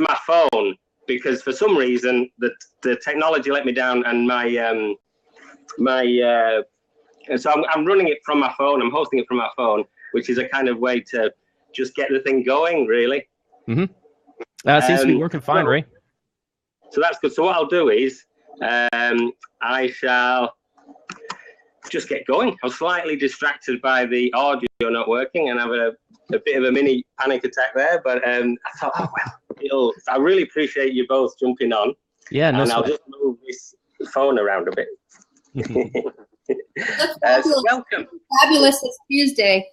my phone because for some reason the technology let me down, and so I'm running it from my phone. I'm hosting it from my phone, which is a kind of way to just get the thing going, really. Mm-hmm. Seems to be working fine, Ray. So that's good. So what I'll do is I shall just get going. I was slightly distracted by the audio not working, and I have a bit of a mini panic attack there. But I thought, oh well, I really appreciate you both jumping on. Yeah, no. And I'll just move this phone around a bit. So welcome. Fabulous this Tuesday.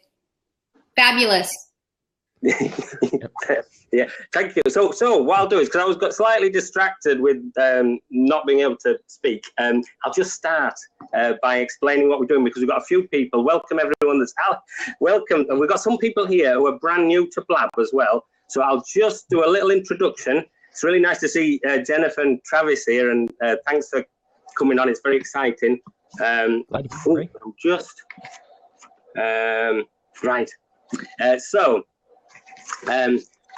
Fabulous. Yeah, thank you. So what I'll do is, because I was got slightly distracted with not being able to speak, I'll just start by explaining what we're doing, because we've got a few people. Welcome everyone that's out. Welcome, and we've got some people here who are brand new to Blab as well. So I'll just do a little introduction. It's really nice to see Jennifer and Travis here, and thanks for coming on. It's very exciting. Right.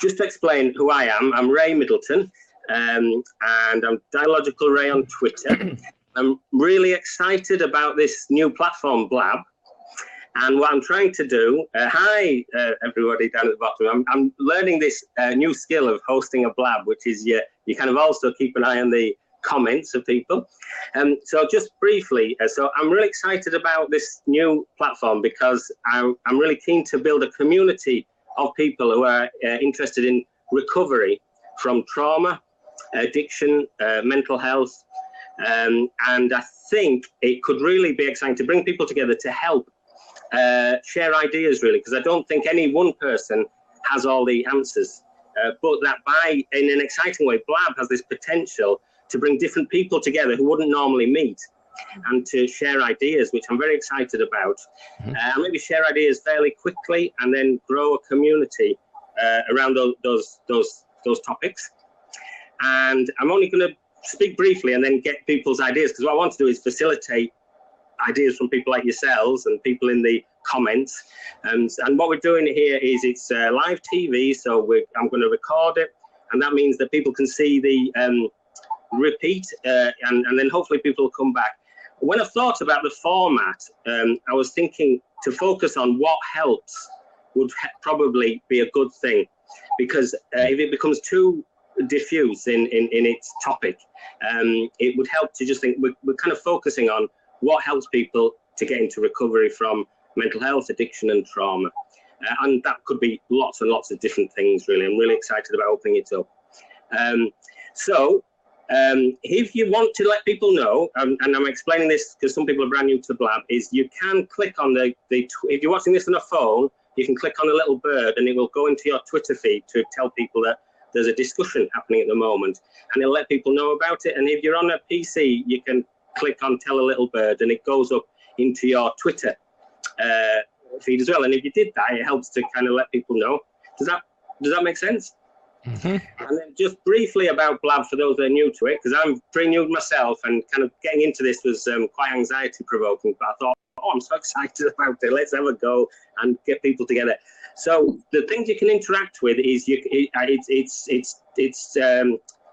Just to explain who I am, I'm Ray Middleton, and I'm Dialogical Ray on Twitter. I'm really excited about this new platform, Blab, and what I'm trying to do. Hi, everybody down at the bottom. I'm learning this new skill of hosting a Blab, which is you kind of also keep an eye on the comments of people. So just briefly, so I'm really excited about this new platform because I'm really keen to build a community of people who are interested in recovery from trauma, addiction, mental health, and I think it could really be exciting to bring people together to help share ideas, really, because I don't think any one person has all the answers, but that in an exciting way, Blab has this potential to bring different people together who wouldn't normally meet and to share ideas, which I'm very excited about. Maybe share ideas fairly quickly and then grow a community around those topics. And I'm only going to speak briefly and then get people's ideas, because what I want to do is facilitate ideas from people like yourselves and people in the comments. And what we're doing here is it's live TV, so I'm going to record it, and that means that people can see the repeat, and then hopefully people will come back. When I thought about the format, I was thinking to focus on what helps would probably be a good thing, because if it becomes too diffuse in its topic, it would help to just think we're kind of focusing on what helps people to get into recovery from mental health, addiction and trauma. And that could be lots and lots of different things, really. I'm really excited about opening it up. If you want to let people know, and I'm explaining this because some people are brand new to Blab, is you can click on if you're watching this on a phone, you can click on the little bird and it will go into your Twitter feed to tell people that there's a discussion happening at the moment, and it'll let people know about it. And if you're on a PC, you can click on tell a little bird and it goes up into your Twitter feed as well. And if you did that, it helps to kind of let people know. Does that make sense? Mm-hmm. And then just briefly about Blab for those that are new to it, because I'm pretty new myself and kind of getting into this was quite anxiety provoking, but I thought, I'm so excited about it, let's have a go and get people together. So the things you can interact with is it's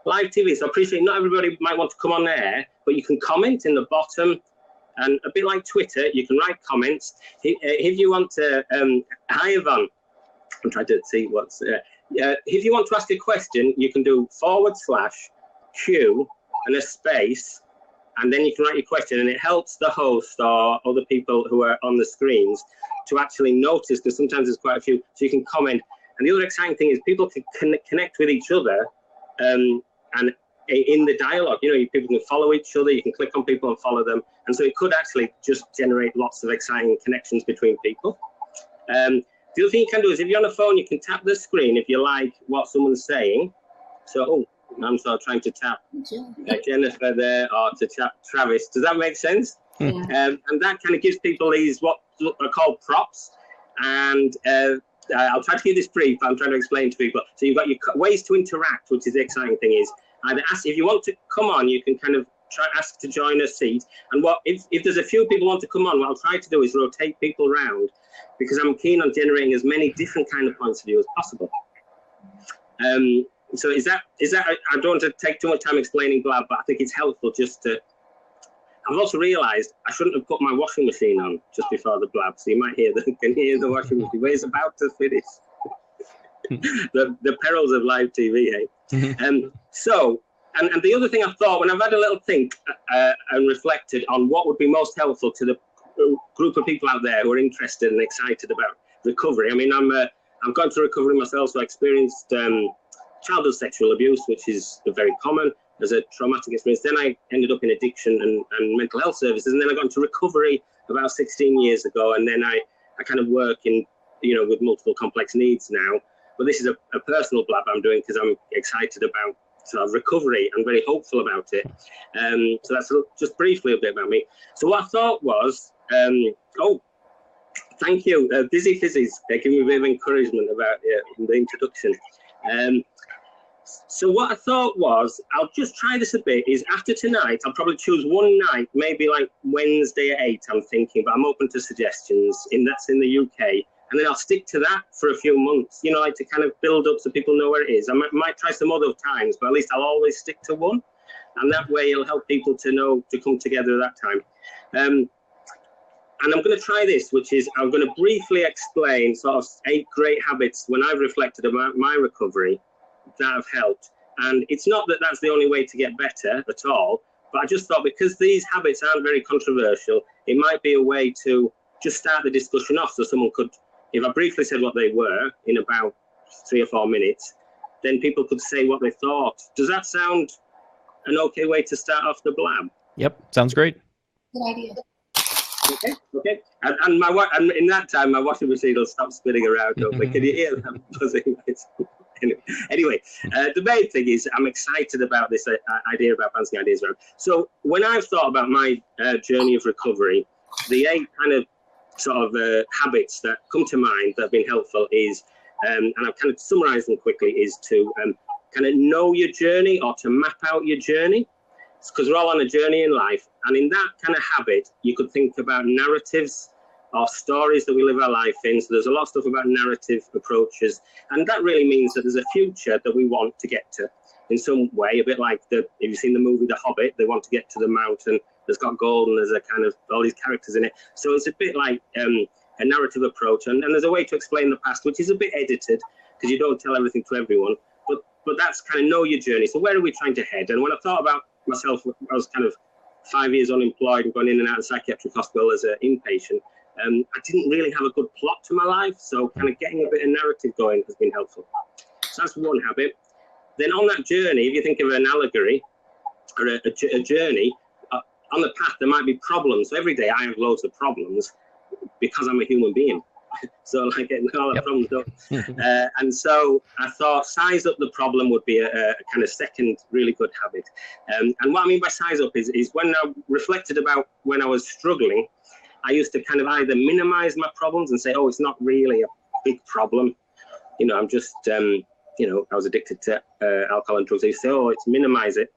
live TV, so I appreciate not everybody might want to come on air, but you can comment in the bottom, and a bit like Twitter, you can write comments. If you want to, hi Yvonne, I'm trying to see what's if you want to ask a question, you can do /Q and a space, and then you can write your question, and it helps the host or other people who are on the screens to actually notice, because sometimes there's quite a few, so you can comment. And the other exciting thing is people can connect with each other, and in the dialogue, people can follow each other, you can click on people and follow them, and so it could actually just generate lots of exciting connections between people. The other thing you can do is if you're on a phone, you can tap the screen if you like what someone's saying. So, I'm sort of trying to tap Jennifer there, or to tap Travis. Does that make sense? Yeah. And that kind of gives people these what are called props. And I'll try to keep this brief, but I'm trying to explain to people. So you've got your ways to interact, which is the exciting thing, is either ask, if you want to come on, you can kind of ask to join a seat. And if there's a few people want to come on, what I'll try to do is rotate people around, because I'm keen on generating as many different kind of points of view as possible. So is that? I don't want to take too much time explaining Blab, but I think it's helpful just to. I've also realised I shouldn't have put my washing machine on just before the Blab, so you might hear the washing machine, but it's about to finish. the perils of live TV, hey? So, and the other thing I thought, when I've had a little think and reflected on what would be most helpful to the group of people out there who are interested and excited about recovery. I mean, I'm going through recovery myself, so I experienced childhood sexual abuse, which is very common as a traumatic experience. Then I ended up in addiction and mental health services, and then I got into recovery about 16 years ago, and then I kind of work in, with multiple complex needs now. But this is a personal Blab I'm doing because I'm excited about sort of recovery and very hopeful about it. So that's just briefly a bit about me. So what I thought was, thank you, Busy Fizzies. They give me a bit of encouragement about the introduction. So what I thought was, I'll just try this a bit, is after tonight, I'll probably choose one night, maybe like Wednesday at 8, I'm thinking, but I'm open to suggestions. That's in the UK. And then I'll stick to that for a few months, like to kind of build up so people know where it is. I might try some other times, but at least I'll always stick to one. And that way it'll help people to know to come together at that time. And I'm going to try this, which is I'm going to briefly explain sort of 8 great habits when I've reflected about my recovery that have helped. And it's not that that's the only way to get better at all, but I just thought because these habits aren't very controversial, it might be a way to just start the discussion off so someone could, if I briefly said what they were in about 3 or 4 minutes, then people could say what they thought. Does that sound an okay way to start off the Blab? Yep, sounds great. Good idea. Okay. And in that time, my washing machine will stop spinning around. Can you hear that buzzing? Anyway, the main thing is I'm excited about this idea about bouncing ideas around. So when I've thought about my journey of recovery, the 8 kind of sort of habits that come to mind that have been helpful is, and I've kind of summarized them quickly, is to kind of know your journey or to map out your journey, because we're all on a journey in life. And in that kind of habit, you could think about narratives or stories that we live our life in. So there's a lot of stuff about narrative approaches. And that really means that there's a future that we want to get to in some way, a bit like if you've seen the movie The Hobbit, they want to get to the mountain that's got gold and there's a kind of all these characters in it. So it's a bit like a narrative approach. And there's a way to explain the past, which is a bit edited because you don't tell everything to everyone. But that's kind of know your journey. So where are we trying to head? And when I thought about myself, I was kind of 5 years unemployed and going in and out of psychiatric hospital as an inpatient. I didn't really have a good plot to my life, so kind of getting a bit of narrative going has been helpful. So that's one habit. Then on that journey, if you think of an allegory or a journey, on the path there might be problems. So every day I have loads of problems because I'm a human being. So like getting all the problems done. And so I thought size up the problem would be a kind of second really good habit. And what I mean by size up is when I reflected about when I was struggling, I used to kind of either minimize my problems and say, oh, it's not really a big problem. I'm just, I was addicted to alcohol and drugs. I used to say, oh, it's minimize it.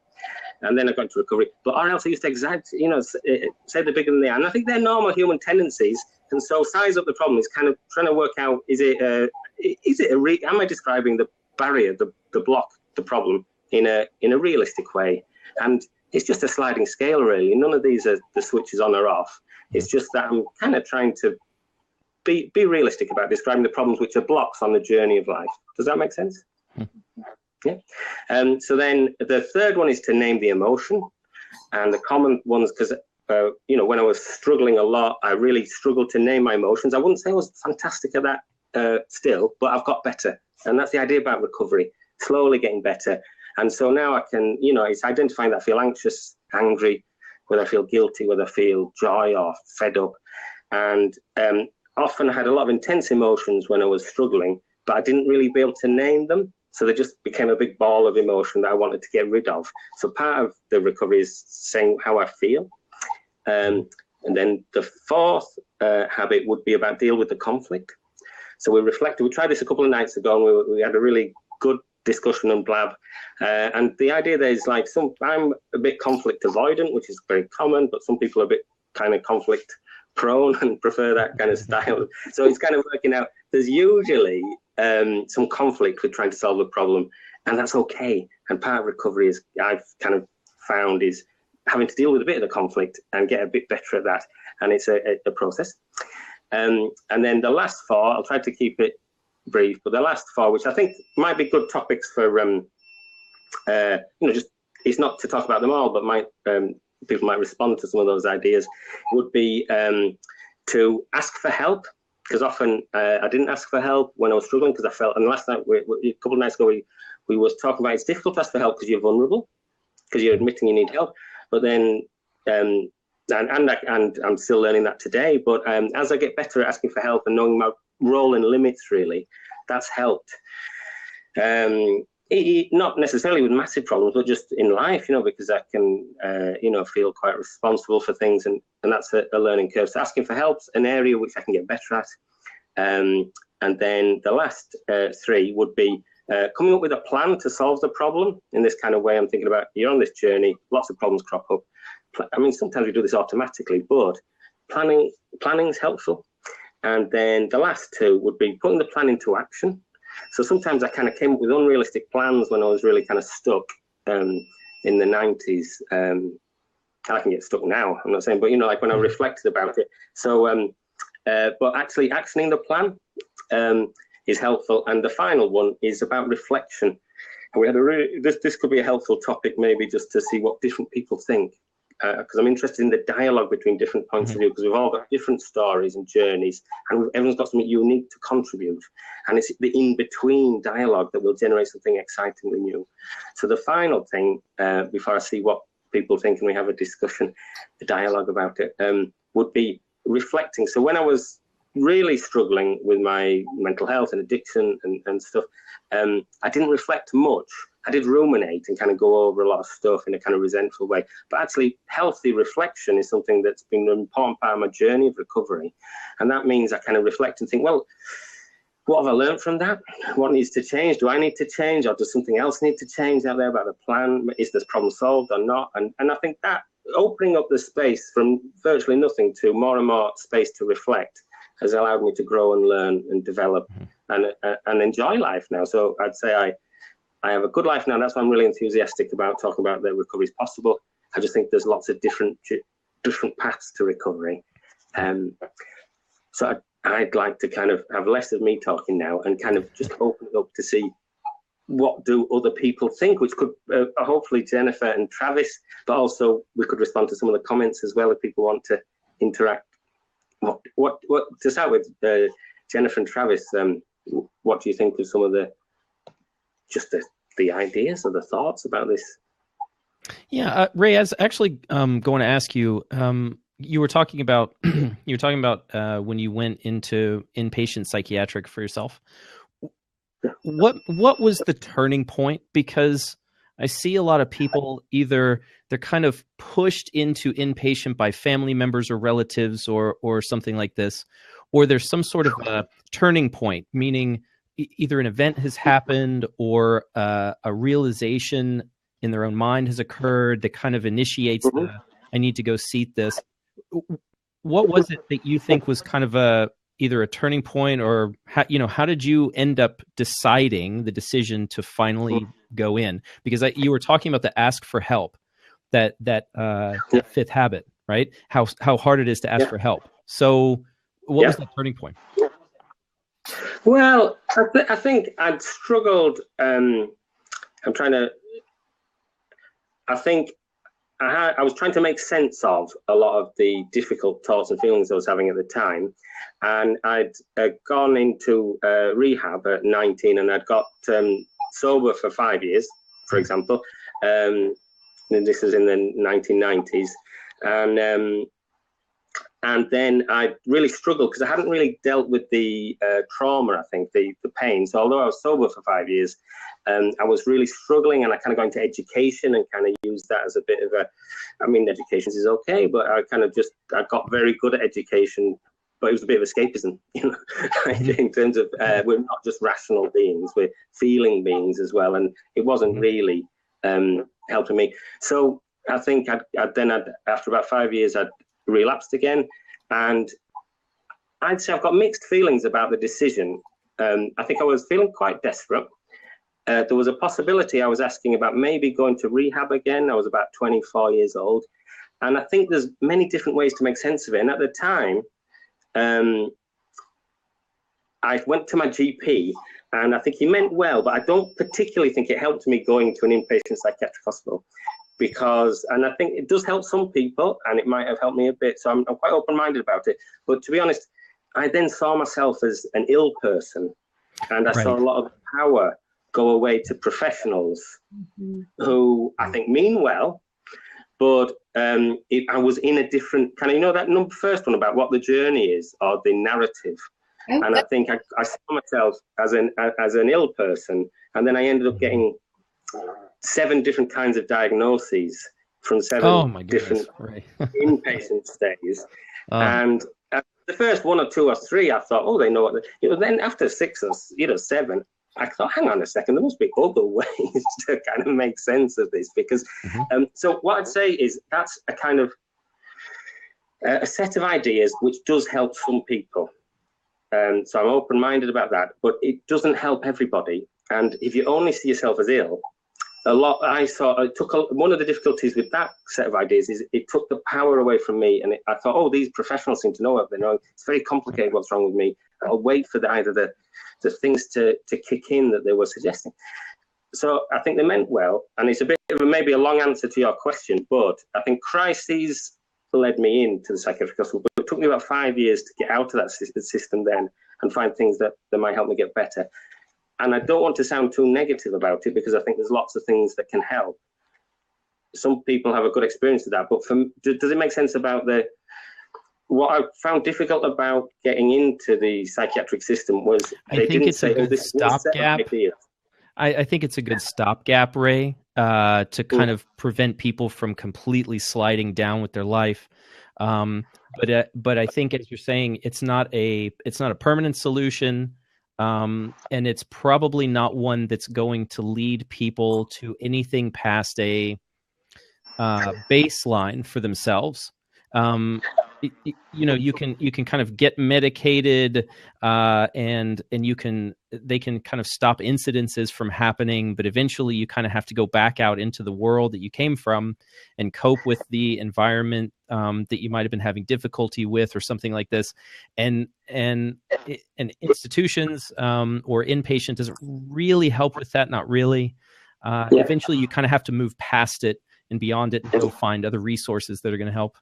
And then I got into recovery. But or else I used to say the bigger than they are. And I think they're normal human tendencies. And so size up the problem is kind of trying to work out, am I describing the barrier, the block, the problem in a realistic way? And it's just a sliding scale, really. None of these are the switches on or off. It's just that I'm kind of trying to be realistic about describing the problems which are blocks on the journey of life. Does that make sense? Yeah. So then the third one is to name the emotion. And the common ones, because, when I was struggling a lot, I really struggled to name my emotions. I wouldn't say I was fantastic at that still, but I've got better. And that's the idea about recovery, slowly getting better. And so now I can, it's identifying that I feel anxious, angry, whether I feel guilty, whether I feel joy or fed up. And often I had a lot of intense emotions when I was struggling, but I didn't really be able to name them. So they just became a big ball of emotion that I wanted to get rid of. So part of the recovery is saying how I feel. And then the fourth habit would be about deal with the conflict. So we tried this a couple of nights ago, and we had a really good discussion on Blab. And the idea there is like I'm a bit conflict avoidant, which is very common, but some people are a bit kind of conflict prone and prefer that kind of style. So it's kind of working out. There's usually some conflict with trying to solve a problem. and that's okay. And part of recovery is, I've kind of found, is having to deal with a bit of the conflict and get a bit better at that. And it's a process. And then the last four, I'll try to keep it brief, but the last four, which I think might be good topics for, just, it's not to talk about them all, but people might respond to some of those ideas, would be to ask for help. Because often I didn't ask for help when I was struggling, because I felt, and last night, a couple of nights ago, we was talking about it's difficult to ask for help because you're vulnerable, because you're admitting you need help. But then, and I'm still learning that today, but as I get better at asking for help and knowing my role and limits, really, that's helped. Not necessarily with massive problems, but just in life, because I can, feel quite responsible for things, and that's a learning curve. So asking for help's an area which I can get better at. And then the last three would be coming up with a plan to solve the problem in this kind of way. I'm thinking about, you're on this journey, lots of problems crop up. I mean, sometimes we do this automatically, but planning is helpful. And then the last two would be putting the plan into action. So sometimes I kind of came up with unrealistic plans when I was really kind of stuck in the 90s. I can get stuck now, I'm not saying, but, like when I reflected about it. So, but actually actioning the plan is helpful. And the final one is about reflection. And we had this could be a helpful topic, maybe just to see what different people think. Because I'm interested in the dialogue between different points of view, because we've all got different stories and journeys, and everyone's got something unique to contribute. And it's the in-between dialogue that will generate something excitingly new. So the final thing, before I see what people think and we have a discussion, a dialogue about it, would be reflecting. So when I was really struggling with my mental health and addiction and stuff, I didn't reflect much. I did ruminate and kind of go over a lot of stuff in a kind of resentful way. But actually, healthy reflection is something that's been an important part of my journey of recovery. And that means I kind of reflect and think, well, what have I learned from that? What needs to change? Do I need to change, or does something else need to change out there about the plan? Is this problem solved or not? And I think that opening up the space from virtually nothing to more and more space to reflect has allowed me to grow and learn and develop and enjoy life now. So I'd say I have a good life now. That's why I'm really enthusiastic about talking about that recovery is possible. I just think there's lots of different paths to recovery. So I'd like to kind of have less of me talking now and kind of just open it up to see what do other people think, which could hopefully Jennifer and Travis, but also we could respond to some of the comments as well if people want to interact. What to start with, Jennifer and Travis, what do you think of some of the ideas or the thoughts about this? Yeah, Ray, I was actually going to ask you. You were talking about when you went into inpatient psychiatric for yourself. What was the turning point? Because I see a lot of people, either they're kind of pushed into inpatient by family members or relatives or something like this, or there's some sort of a turning point, meaning either an event has happened or a realization in their own mind has occurred that kind of initiates I need to go seek this. What was it that you think was kind of either a turning point, or how did you end up deciding the decision to finally go in? Because you were talking about the ask for help, that fifth habit, right? How hard it is to ask for help. So what was the turning point? Well, I think I'd struggled. I was trying to make sense of a lot of the difficult thoughts and feelings I was having at the time. And I'd gone into rehab at 19, and I'd got sober for 5 years, for example. This was in the 1990s. And then I really struggled because I hadn't really dealt with the trauma, I think, the pain. So although I was sober for 5 years, I was really struggling, and I kind of got into education and kind of used that as a bit of education is okay, but I got very good at education, but it was a bit of escapism, in terms of we're not just rational beings, we're feeling beings as well. And it wasn't really helping me. So I think after about 5 years, I'd relapsed again, and I'd say I've got mixed feelings about the decision. I think I was feeling quite desperate, there was a possibility I was asking about maybe going to rehab again. I was about 24 years old. And I think there's many different ways to make sense of it. And at the time, I went to my GP, and I think he meant well, but I don't particularly think it helped me going to an inpatient psychiatric hospital, and I think it does help some people, and it might have helped me a bit. So I'm quite open-minded about it. But to be honest, I then saw myself as an ill person, and I saw a lot of power go away to professionals who I think mean well, but I was in a different kind of, that first one about what the journey is, or the narrative. Okay. And I think I saw myself as an ill person, and then I ended up getting 7 different kinds of diagnoses from 7 different inpatient stays. And the first 1 or 2 or 3, I thought, they know what. Then after 6 or 7, I thought, hang on a second, there must be other ways to kind of make sense of this, because. So what I'd say is that's a kind of a set of ideas which does help some people. So I'm open-minded about that, but it doesn't help everybody. And if you only see yourself as ill, one of the difficulties with that set of ideas is it took the power away from me. And I thought, these professionals seem to know what they know. It's very complicated what's wrong with me. I'll wait for either the things to kick in that they were suggesting. So I think they meant well. And it's a bit of maybe a long answer to your question, but I think crises led me into the psychiatric hospital. But it took me about 5 years to get out of that system then and find things that might help me get better. And I don't want to sound too negative about it, because I think there's lots of things that can help. Some people have a good experience with that, but does it make sense about what I found difficult about getting into the psychiatric system was they didn't say, this is a stopgap. I think it's a good stopgap, Ray, to kind of prevent people from completely sliding down with their life. But I think, as you're saying, it's not a permanent solution. And it's probably not one that's going to lead people to anything past a baseline for themselves. You can kind of get medicated, and they can kind of stop incidences from happening, but eventually you kind of have to go back out into the world that you came from and cope with the environment that you might have been having difficulty with, or something like this. And institutions or inpatient doesn't really help with that. Not really. Eventually you kind of have to move past it and beyond it and go find other resources that are going to help.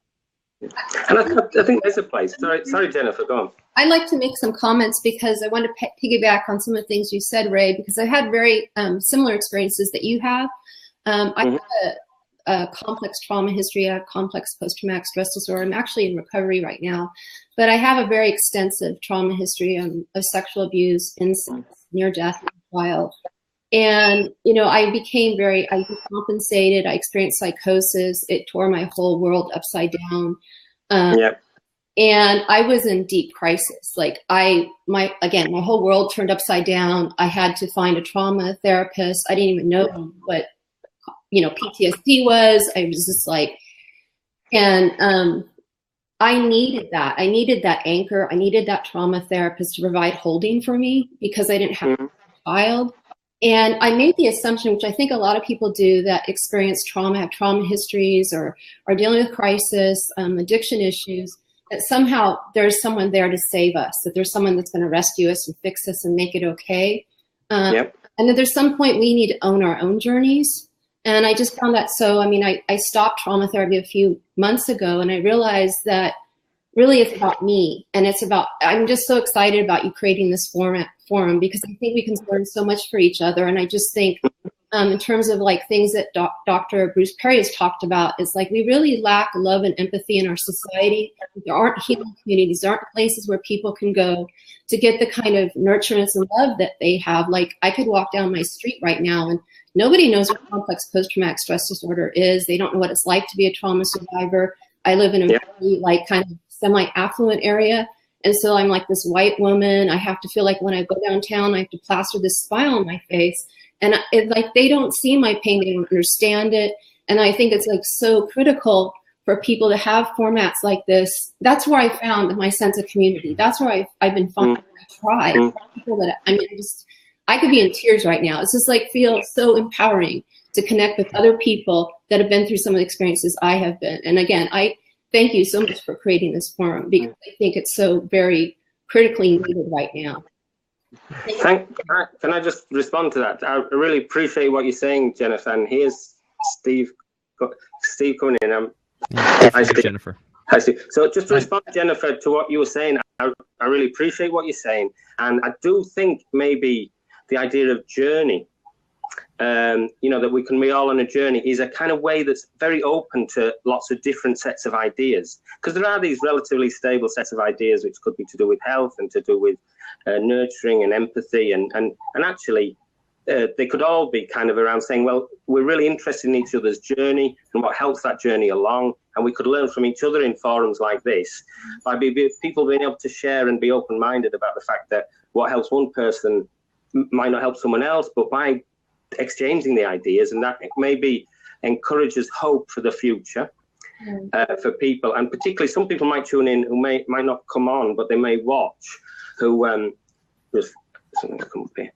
And I think there's a place. Sorry, Jennifer, go on. I'd like to make some comments, because I want to piggyback on some of the things you said, Ray, because I had very similar experiences that you have. I have a complex trauma history. I have complex post-traumatic stress disorder. I'm actually in recovery right now, but I have a very extensive trauma history of sexual abuse, incest, near death as a child. And, I became I decompensated. I experienced psychosis. It tore my whole world upside down. And I was in deep crisis. Like my whole world turned upside down. I had to find a trauma therapist. I didn't even know what, PTSD was. I was just I needed that. I needed that anchor. I needed that trauma therapist to provide holding for me, because I didn't have a child. And I made the assumption, which I think a lot of people do, that experience trauma, have trauma histories, or are dealing with crisis, addiction issues, that somehow there's someone there to save us, that there's someone that's going to rescue us and fix us and make it okay. And that there's some point we need to own our own journeys. And I just found that I stopped trauma therapy a few months ago, and I realized that really it's about me. And I'm just so excited about you creating this forum, because I think we can learn so much for each other. And I just think in terms of things that Dr. Bruce Perry has talked about, is we really lack love and empathy in our society. There aren't healing communities. There aren't places where people can go to get the kind of nurturance and love that they have. I could walk down my street right now and nobody knows what complex post-traumatic stress disorder is. They don't know what it's like to be a trauma survivor. I live in a very kind of semi-affluent area. And so I'm this white woman. I have to feel like when I go downtown, I have to plaster this smile on my face. And they don't see my pain. They don't understand it. And I think it's so critical for people to have formats like this. That's where I found my sense of community. That's where I've been finding my tribe. People that I could be in tears right now. It's just like feel so empowering to connect with other people that have been through some of the experiences I have been. And again, I thank you so much for creating this forum, because I think it's so very critically needed right now. Can I just respond to that? I really appreciate what you're saying, Jennifer. And here's Steve coming in. Hi, Jennifer. Hi, Steve. So just to respond, Jennifer, to what you were saying, I really appreciate what you're saying. And I do think maybe the idea of journey, that we can be all on a journey, is a kind of way that's very open to lots of different sets of ideas. Because there are these relatively stable sets of ideas which could be to do with health and to do with nurturing and empathy. And actually, they could all be kind of around saying, well, we're really interested in each other's journey and what helps that journey along. And we could learn from each other in forums like this by people being able to share and be open-minded about the fact that what helps one person might not help someone else, but by exchanging the ideas, and that maybe encourages hope for the future for people. And particularly some people might tune in who might not come on, but they may watch, who just something to come up here.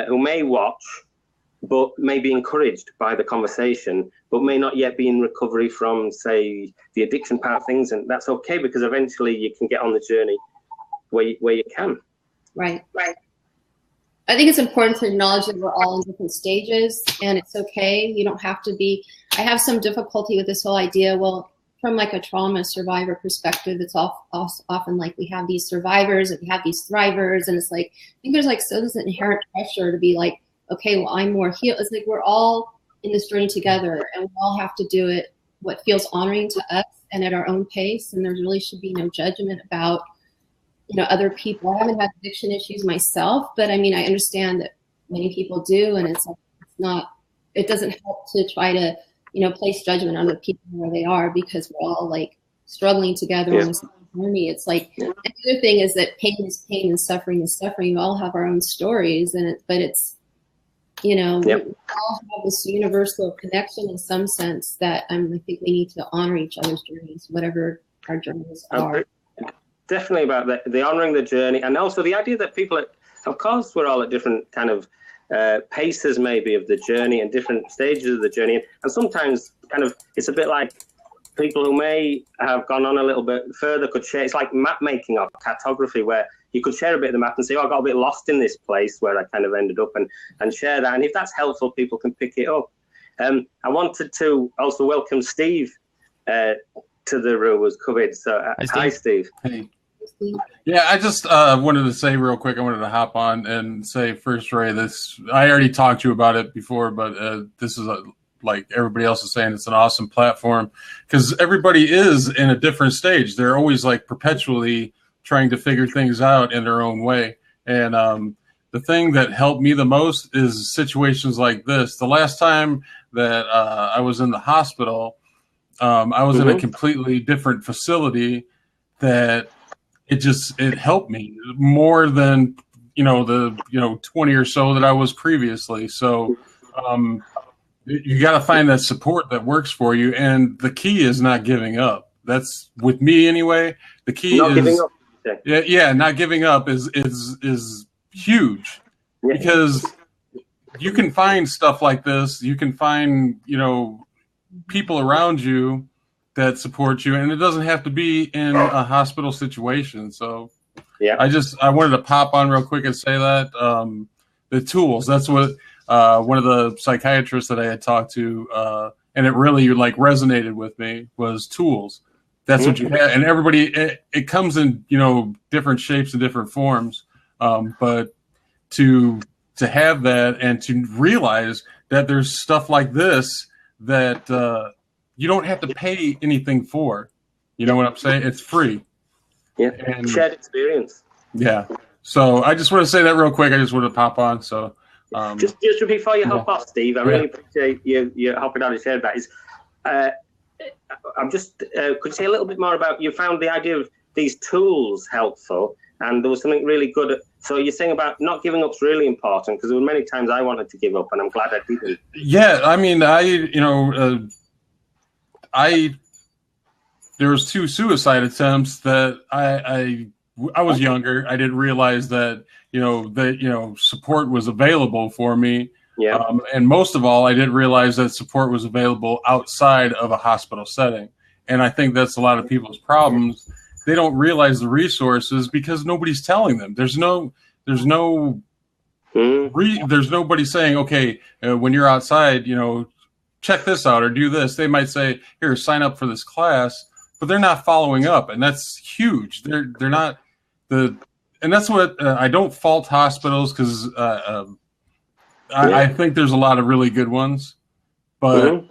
Who may watch, but may be encouraged by the conversation, but may not yet be in recovery from, say, the addiction part of things. And that's okay, because eventually you can get on the journey where you can. Right. I think it's important to acknowledge that we're all in different stages, and it's okay. You don't have to be. I have some difficulty with this whole idea. Well, from like a trauma survivor perspective, it's often like we have these survivors and we have these thrivers, and it's like I think there's like this inherent pressure to be like, okay, well, I'm more healed. It's like we're all in this journey together, and we all have to do it what feels honoring to us and at our own pace. And there really should be no judgment about other people. I haven't had addiction issues myself, but I mean, I understand that many people do, and it doesn't help to try to, place judgment on other people where they are, because we're all like struggling together on this journey. It's like, and the other thing is that pain is pain and suffering is suffering. We all have our own stories, but it's, we all have this universal connection in some sense that I think we need to honor each other's journeys, whatever our journeys are. Definitely about the honoring the journey, and also the idea that people, of course, we're all at different kind of paces maybe of the journey and different stages of the journey. And sometimes kind of it's a bit like people who may have gone on a little bit further could share. It's like map making or cartography, where you could share a bit of the map and say, I got a bit lost in this place where I kind of ended up, and share that. And if that's helpful, people can pick it up. I wanted to also welcome Steve to the room, was covered. So hi, Steve. Hey. Yeah, I just wanted to say real quick, I wanted to hop on and say first, Ray, I already talked to you about it before, but this is like everybody else is saying, it's an awesome platform because everybody is in a different stage. They're always like perpetually trying to figure things out in their own way. And the thing that helped me the most is situations like this. The last time that I was in the hospital, I was in a completely different facility that it helped me more than, the 20 or so that I was previously. So you got to find that support that works for you. And the key is not giving up. That's with me anyway. The key not is giving up. not giving up is huge, because you can find stuff like this. You can find, people around you that support you, and it doesn't have to be in a hospital situation. So I wanted to pop on real quick and say that the tools, that's what one of the psychiatrists that I had talked to, and it really like resonated with me, was tools. That's what you have. And everybody, it comes in, different shapes and different forms. But to have that and to realize that there's stuff like this that you don't have to pay anything for. You know what I'm saying? It's free. Yeah. And shared experience. Yeah. So I just want to say that real quick. I just want to pop on. So just before you hop off, Steve, I really appreciate you hopping on and sharing that. I'm just could you say a little bit more about, you found the idea of these tools helpful, and there was something really good. So you're saying about not giving up is really important, because there were many times I wanted to give up, and I'm glad I didn't. Yeah, I mean, there was 2 suicide attempts that I I was younger. I didn't realize that, support was available for me. Yeah. And most of all, I didn't realize that support was available outside of a hospital setting. And I think that's a lot of people's problems. They don't realize the resources because nobody's telling them. There's nobody saying, okay, when you're outside, check this out or do this. They might say, here, sign up for this class, but they're not following up. And that's huge. They're not and that's what I don't fault hospitals because I think there's a lot of really good ones, but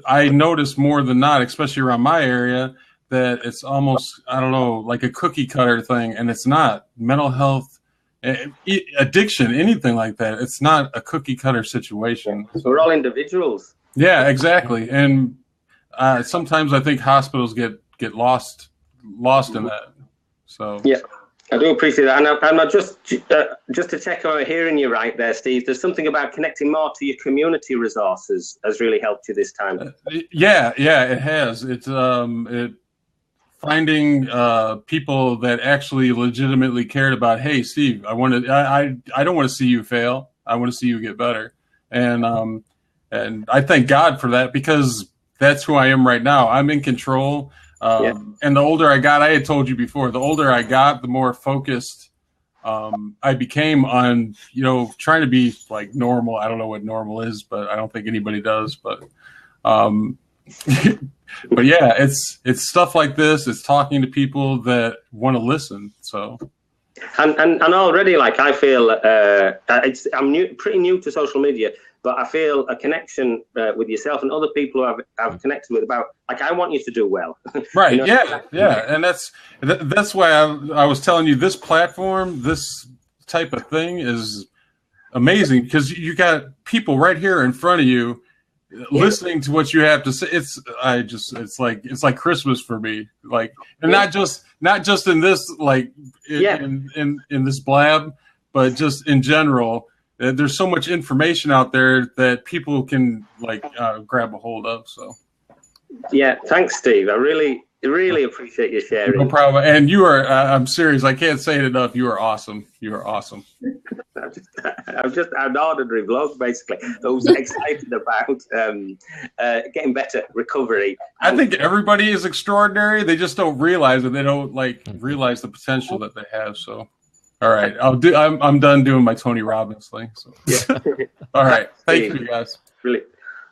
I notice more than not, especially around my area, that it's almost, I don't know, like a cookie cutter thing. And it's not. Mental health, addiction, anything like that. It's not a cookie cutter situation. So we're all individuals. Yeah, exactly. And sometimes I think hospitals get lost in that. So yeah. I do appreciate that, and I just to check on hearing you right there, Steve. There's something about connecting more to your community resources has really helped you this time. Yeah, it has. It's finding people that actually legitimately cared about. Hey, Steve, I don't want to see you fail. I want to see you get better, and I thank God for that because that's who I am right now. I'm in control. And the older I got, I had told you before, the older I got, the more focused I became on, trying to be like normal. I don't know what normal is, but I don't think anybody does. But but yeah, it's stuff like this. It's talking to people that want to listen. So. And already, like, I feel I'm pretty new to social media, but I feel a connection with yourself and other people who I've connected with about, like, I want you to do well. Right. Yeah. And that's why I was telling you this platform, this type of thing is amazing because you got people right here in front of you listening to what you have to say. It's like Christmas for me. Like, and not just in this, like in this blab, but just in general. There's so much information out there that people can grab a hold of. So, yeah, thanks, Steve. I really appreciate you sharing. No problem. And you are, I'm serious. I can't say it enough. You are awesome. You are awesome. I'm just an ordinary vlog, basically. Who's excited about getting better, recovery. I think everybody is extraordinary. They just don't realize it. They don't realize the potential that they have. So. All right, I'm done doing my Tony Robbins thing. So. Yeah. All right, thank you guys. Really,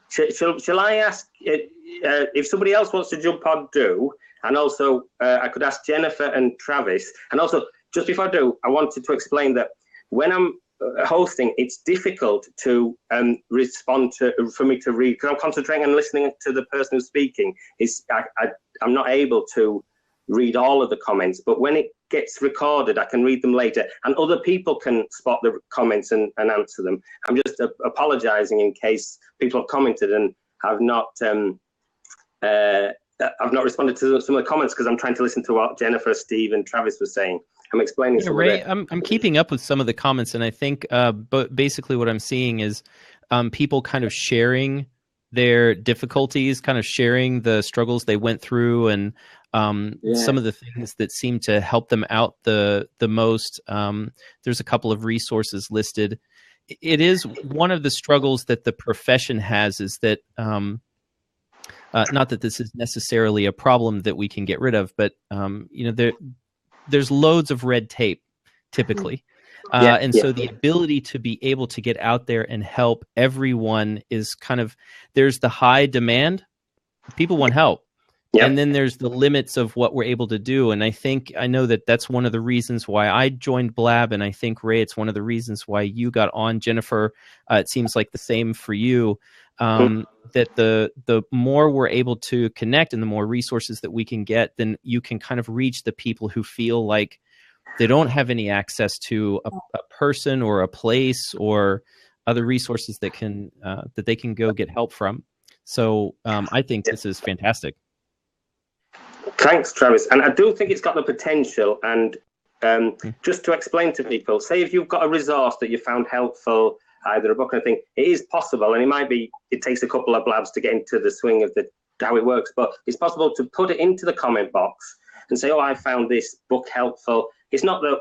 shall I ask if somebody else wants to jump on? Do, and also I could ask Jennifer and Travis. And also, just before I do, I wanted to explain that when I'm hosting, it's difficult to respond for me to read because I'm concentrating and listening to the person who's speaking. I'm not able to read all of the comments, but when it gets recorded, I can read them later, and other people can spot the comments and answer them. I'm just apologizing in case people have commented and have not responded to some of the comments because I'm trying to listen to what Jennifer, Steve, and Travis were saying. I'm explaining. Yeah, Ray, I'm keeping up with some of the comments, and I think, but basically what I'm seeing is people kind of sharing their difficulties, kind of sharing the struggles they went through, and some of the things that seem to help them out the most. There's a couple of resources listed. It is one of the struggles that the profession has is that, not that this is necessarily a problem that we can get rid of, but there's loads of red tape typically. So the ability to be able to get out there and help everyone is kind of, there's the high demand, people want help. Yep. And then there's the limits of what we're able to do. And I know that that's one of the reasons why I joined Blab. And I think, Ray, it's one of the reasons why you got on. Jennifer, it seems like the same for you, that the more we're able to connect and the more resources that we can get, then you can kind of reach the people who feel like they don't have any access to a person or a place or other resources that they can go get help from. So I think this is fantastic. Thanks, Travis. And I do think it's got the potential. And just to explain to people, say if you've got a resource that you found helpful, either a book or a thing, it is possible, and it takes a couple of blabs to get into the swing of how it works, but it's possible to put it into the comment box and say, oh, I found this book helpful. it's not that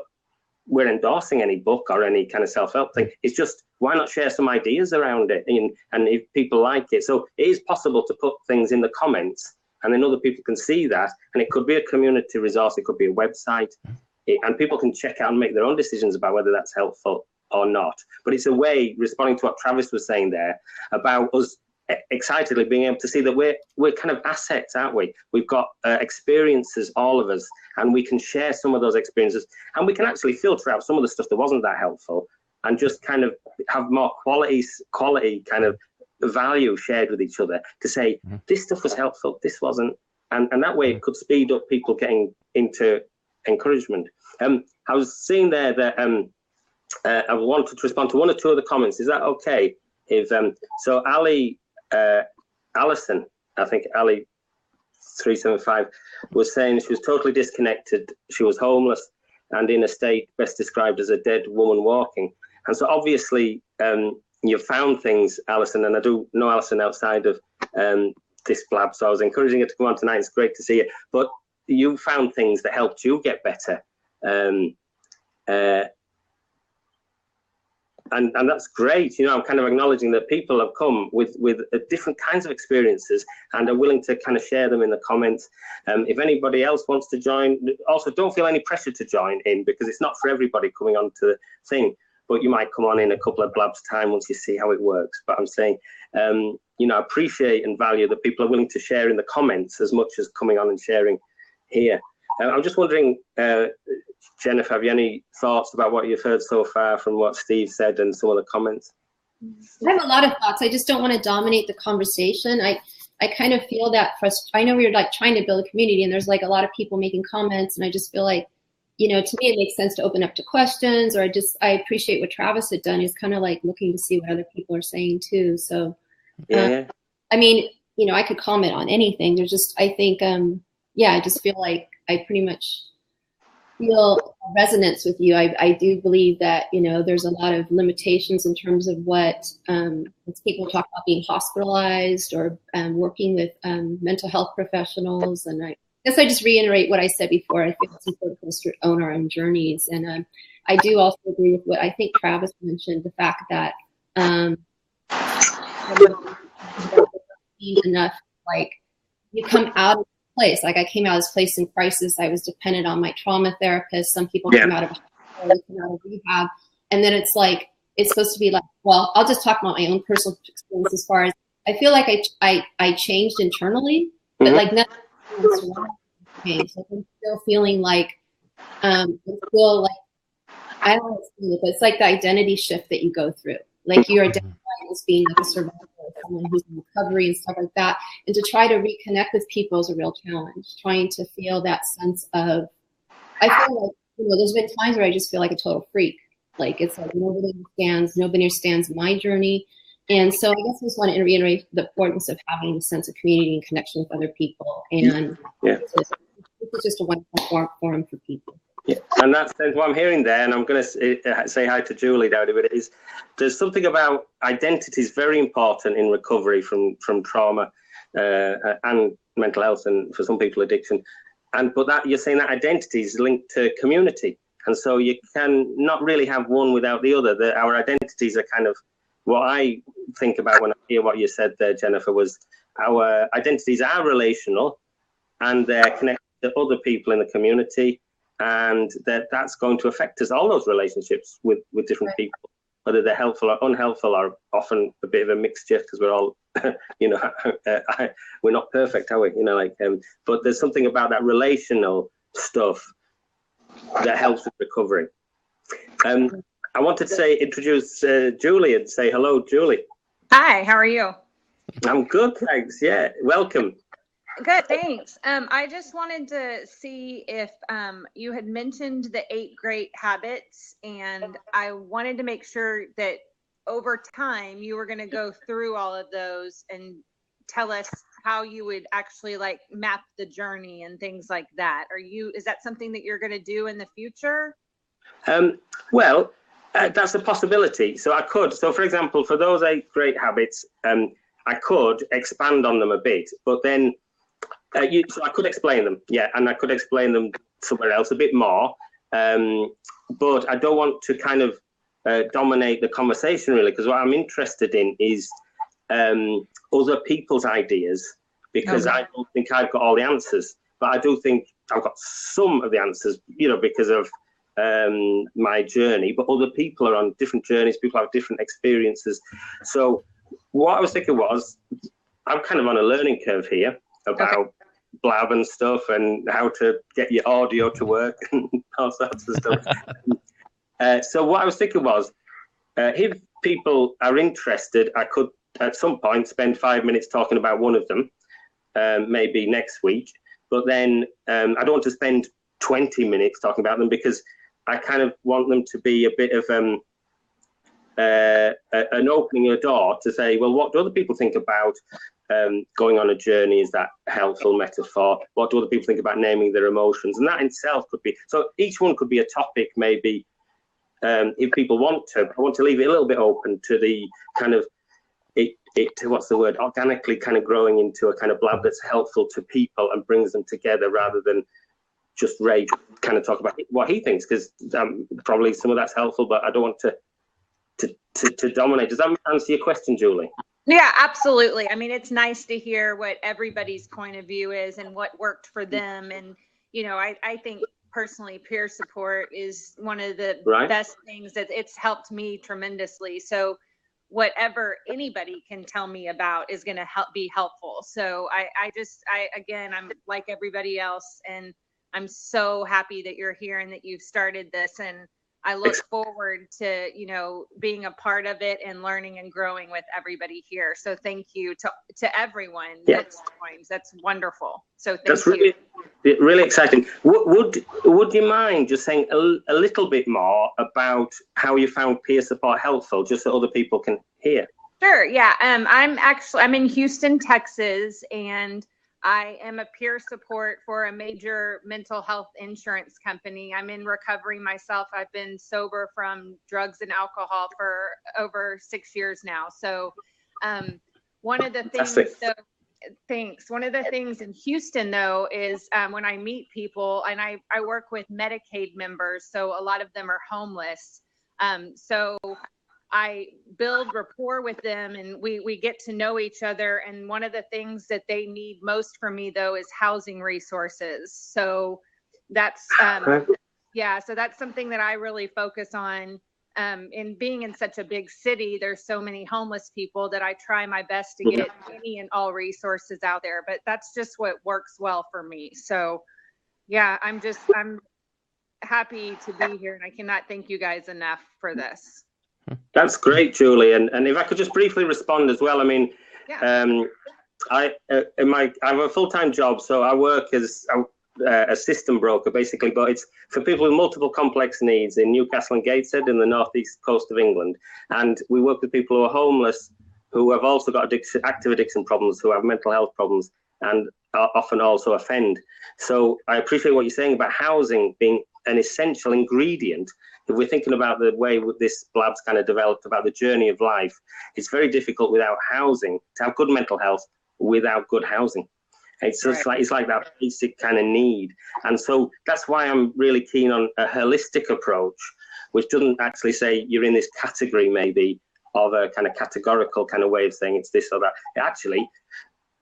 we're endorsing any book or any kind of self-help thing. It's just, why not share some ideas around it? And if people like it. So it is possible to put things in the comments, and then other people can see that. And it could be a community resource. It could be a website. And people can check out and make their own decisions about whether that's helpful or not. But it's a way, responding to what Travis was saying there, about us excitedly being able to see that we're kind of assets, aren't we? We've got experiences, all of us, and we can share some of those experiences, and we can actually filter out some of the stuff that wasn't that helpful and just kind of have more quality kind of value shared with each other to say, this stuff was helpful, this wasn't. And that way it could speed up people getting into encouragement. I was seeing there that I wanted to respond to one or two of the comments. Is that okay? If so, Alison, I think Ali 375 was saying she was totally disconnected. She was homeless and in a state best described as a dead woman walking. And so obviously you've found things, Alison, and I do know Alison outside of this blab, so I was encouraging her to come on tonight. It's great to see you. But you found things that helped you get better. And that's great. You know, I'm kind of acknowledging that people have come with different kinds of experiences and are willing to kind of share them in the comments. If anybody else wants to join, also don't feel any pressure to join in, because it's not for everybody coming on to the thing, but you might come on in a couple of blabs time once you see how it works. But I'm saying, you know, I appreciate and value that people are willing to share in the comments as much as coming on and sharing here. I'm just wondering, Jennifer, have you any thoughts about what you've heard so far from what Steve said and some of the comments? I have a lot of thoughts. I just don't want to dominate the conversation. I kind of feel that I know we're like trying to build a community, and there's like a lot of people making comments, and I just feel like, you know, to me it makes sense to open up to questions, or I appreciate what Travis had done. He's kind of like looking to see what other people are saying too. So, I mean, you know, I could comment on anything. There's just, I think, I just feel like I pretty much feel resonance with you. I do believe that, you know, there's a lot of limitations in terms of what people talk about being hospitalized or working with mental health professionals. And I guess I just reiterate what I said before. I think it's important for us to own our own journeys. And I do also agree with what I think Travis mentioned, the fact that enough, like, you come out of place. Like, I came out of this place in crisis. I was dependent on my trauma therapist. Some people come out of hospital, come out of rehab, and then it's like, it's supposed to be like, well, I'll just talk about my own personal experience. As far as I feel like I changed internally, but like nothing changed. Like, I'm still feeling like I'm still like, I don't know how to explain it, but it's like the identity shift that you go through. Like, you're identified as being like a survivor, someone who's in recovery and stuff like that. And to try to reconnect with people is a real challenge. Trying to feel that sense of, I feel like, you know, there's been times where I just feel like a total freak. Like, it's like nobody understands my journey. And so I guess I just want to reiterate the importance of having a sense of community and connection with other people. And this is just a wonderful forum for people. Yeah, and that's what I'm hearing there, and I'm going to say hi to Julie now. But there's something about identity is very important in recovery from trauma and mental health, and for some people addiction. But that you're saying that identity is linked to community, and so you can not really have one without the other. Our identities are kind of what I think about when I hear what you said there, Jennifer. Was our identities are relational, and they're connected to other people in the community. And that's going to affect us, all those relationships with different people, whether they're helpful or unhelpful, are often a bit of a mixture, because we're all, you know, we're not perfect, are we? You know, like, but there's something about that relational stuff that helps with recovery. I wanted to introduce Julie and say hello, Julie. Hi, how are you? I'm good, thanks. Yeah, welcome. Good, thanks. I just wanted to see if you had mentioned the 8 great habits, and I wanted to make sure that over time you were going to go through all of those and tell us how you would actually like map the journey and things like that. Is that something that you're going to do in the future? Well, that's a possibility. So I could. So for example, for those 8 great habits, I could expand on them a bit, but then so I could explain them, and I could explain them somewhere else a bit more. But I don't want to kind of dominate the conversation really, because what I'm interested in is other people's ideas, because I don't think I've got all the answers, but I do think I've got some of the answers, because of my journey. But other people are on different journeys, people have different experiences. So what I was thinking was, I'm kind of on a learning curve here about Blab and stuff, and how to get your audio to work and all sorts of stuff. So what I was thinking was, if people are interested, I could at some point spend 5 minutes talking about one of them, maybe next week. But then I don't want to spend 20 minutes talking about them, because I kind of want them to be a bit of an opening a door to say, well, what do other people think about going on a journey? Is that a helpful metaphor? What do other people think about naming their emotions? And that in itself could be, so each one could be a topic, maybe, if people want to. I want to leave it a little bit open to the kind of, what's the word, organically kind of growing into a kind of blab that's helpful to people and brings them together, rather than just Ray kind of talk about what he thinks, because probably some of that's helpful, but I don't want to dominate. Does that answer your question, Julie? Yeah, absolutely. I mean, it's nice to hear what everybody's point of view is and what worked for them. And, I think personally, peer support is one of the best things that it's helped me tremendously. So whatever anybody can tell me about is going to be helpful. So again, I'm like everybody else, and I'm so happy that you're here and that you've started this. And I look forward to, being a part of it and learning and growing with everybody here. So thank you to everyone. Yes. That's wonderful. So thank you. Really exciting. Would you mind just saying a little bit more about how you found peer support helpful, just so other people can hear? Sure. Yeah. I'm in Houston, Texas, and I am a peer support for a major mental health insurance company. I'm in recovery myself. I've been sober from drugs and alcohol for over 6 years now. So one of the things, One of the things in Houston, though, is when I meet people, and I work with Medicaid members, so a lot of them are homeless. So I build rapport with them, and we get to know each other. And one of the things that they need most from me, though, is housing resources. So that's so that's something that I really focus on. In being in such a big city, there's so many homeless people that I try my best to get any and all resources out there. But that's just what works well for me. So yeah, I'm happy to be here, and I cannot thank you guys enough for this. That's great, Julie. And if I could just briefly respond as well. I mean, I have a full-time job, so I work as a system broker, basically, but it's for people with multiple complex needs in Newcastle and Gateshead in the northeast coast of England. And we work with people who are homeless, who have also got active addiction problems, who have mental health problems, and often also offend. So I appreciate what you're saying about housing being an essential ingredient. If we're thinking about the way this blab's kind of developed, about the journey of life, it's very difficult without housing to have good mental health without good housing. It's just it's like that basic kind of need. And so that's why I'm really keen on a holistic approach, which doesn't actually say you're in this category maybe of a kind of categorical kind of way of saying it's this or that. Actually,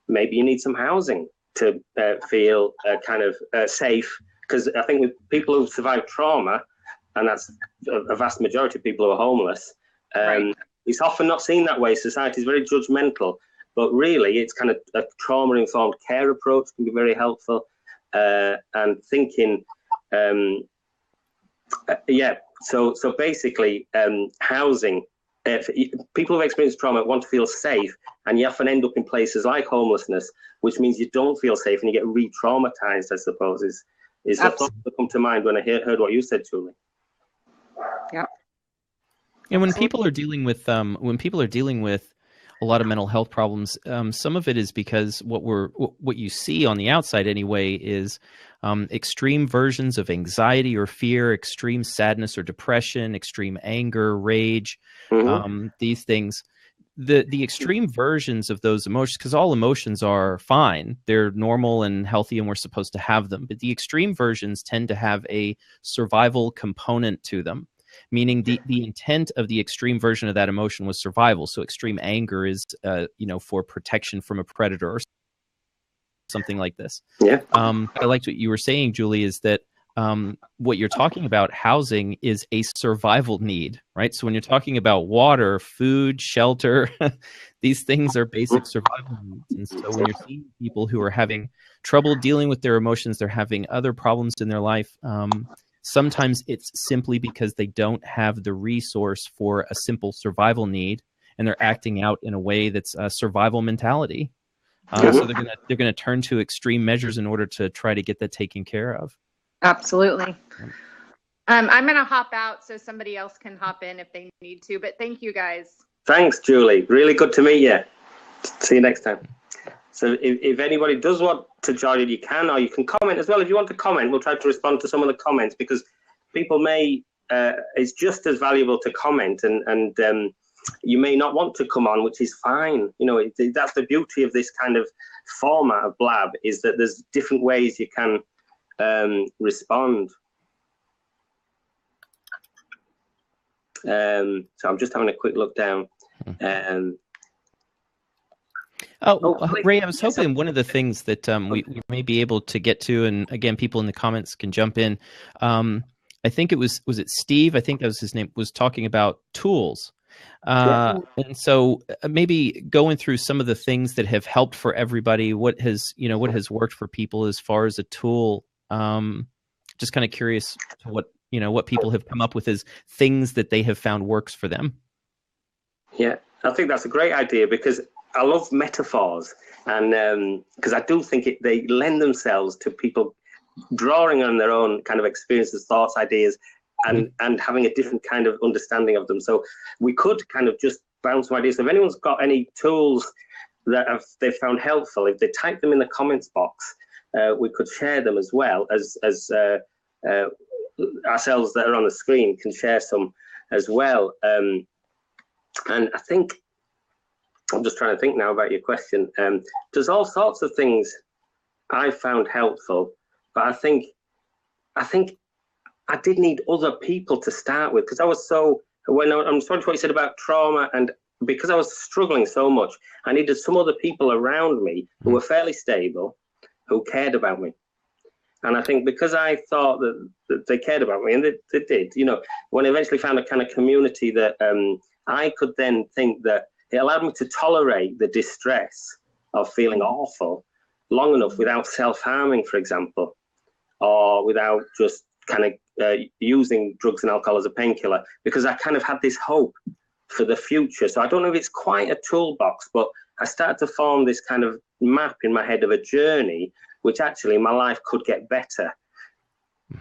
maybe you need some housing to feel kind of safe. Because I think with people who've survived trauma, and that's a vast majority of people who are homeless, it's often not seen that way. Society is very judgmental, but really it's kind of a trauma-informed care approach can be very helpful. And thinking, so basically housing, people who've experienced trauma want to feel safe, and you often end up in places like homelessness, which means you don't feel safe and you get re-traumatized, I suppose, is the thought that come to mind when I heard what you said, Julie. Yeah. And when people are dealing with a lot of mental health problems, some of it is because what you see on the outside anyway is extreme versions of anxiety or fear, extreme sadness or depression, extreme anger, rage, these things. the extreme versions of those emotions, because all emotions are fine, they're normal and healthy, and we're supposed to have them. But the extreme versions tend to have a survival component to them, meaning the intent of the extreme version of that emotion was survival. So extreme anger is, for protection from a predator or something like this. Yeah. I liked what you were saying, Julie, is that what you're talking about, housing, is a survival need, right? So when you're talking about water, food, shelter, these things are basic survival needs. And so when you're seeing people who are having trouble dealing with their emotions, they're having other problems in their life, sometimes it's simply because they don't have the resource for a simple survival need, and they're acting out in a way that's a survival mentality. So they're gonna turn to extreme measures in order to try to get that taken care of. Absolutely. I'm going to hop out so somebody else can hop in if they need to, but thank you guys. Thanks, Julie. Really good to meet you. See you next time. So if anybody does want to join in, you can, or you can comment as well. If you want to comment, we'll try to respond to some of the comments, because people may, it's just as valuable to comment, and you may not want to come on, which is fine. That's the beauty of this kind of format of Blab, is that there's different ways you can respond. So I'm just having a quick look down. Ray, I was hoping one of the things that we may be able to get to, and again, people in the comments can jump in. I think it was it Steve? I think that was his name, was talking about tools. And so maybe going through some of the things that have helped for everybody, what has worked for people as far as a tool. Just kind of curious to what people have come up with as things that they have found works for them. Yeah, I think that's a great idea, because I love metaphors, and because I do think they lend themselves to people drawing on their own kind of experiences, thoughts, ideas, and having a different kind of understanding of them. So we could kind of just bounce some ideas. So if anyone's got any tools that they've found helpful, if they type them in the comments box, we could share them as well as ourselves that are on the screen can share some as well. And I think, I'm just trying to think now about your question. There's all sorts of things I found helpful, but I think I did need other people to start with, because I'm sorry for what you said about trauma, and because I was struggling so much, I needed some other people around me who were fairly stable, who cared about me. And I think because I thought that they cared about me, and they did, when I eventually found a kind of community that I could then think that it allowed me to tolerate the distress of feeling awful long enough without self-harming, for example, or without just kind of using drugs and alcohol as a painkiller, because I kind of had this hope for the future. So I don't know if it's quite a toolbox, but I started to form this kind of map in my head of a journey, which actually my life could get better.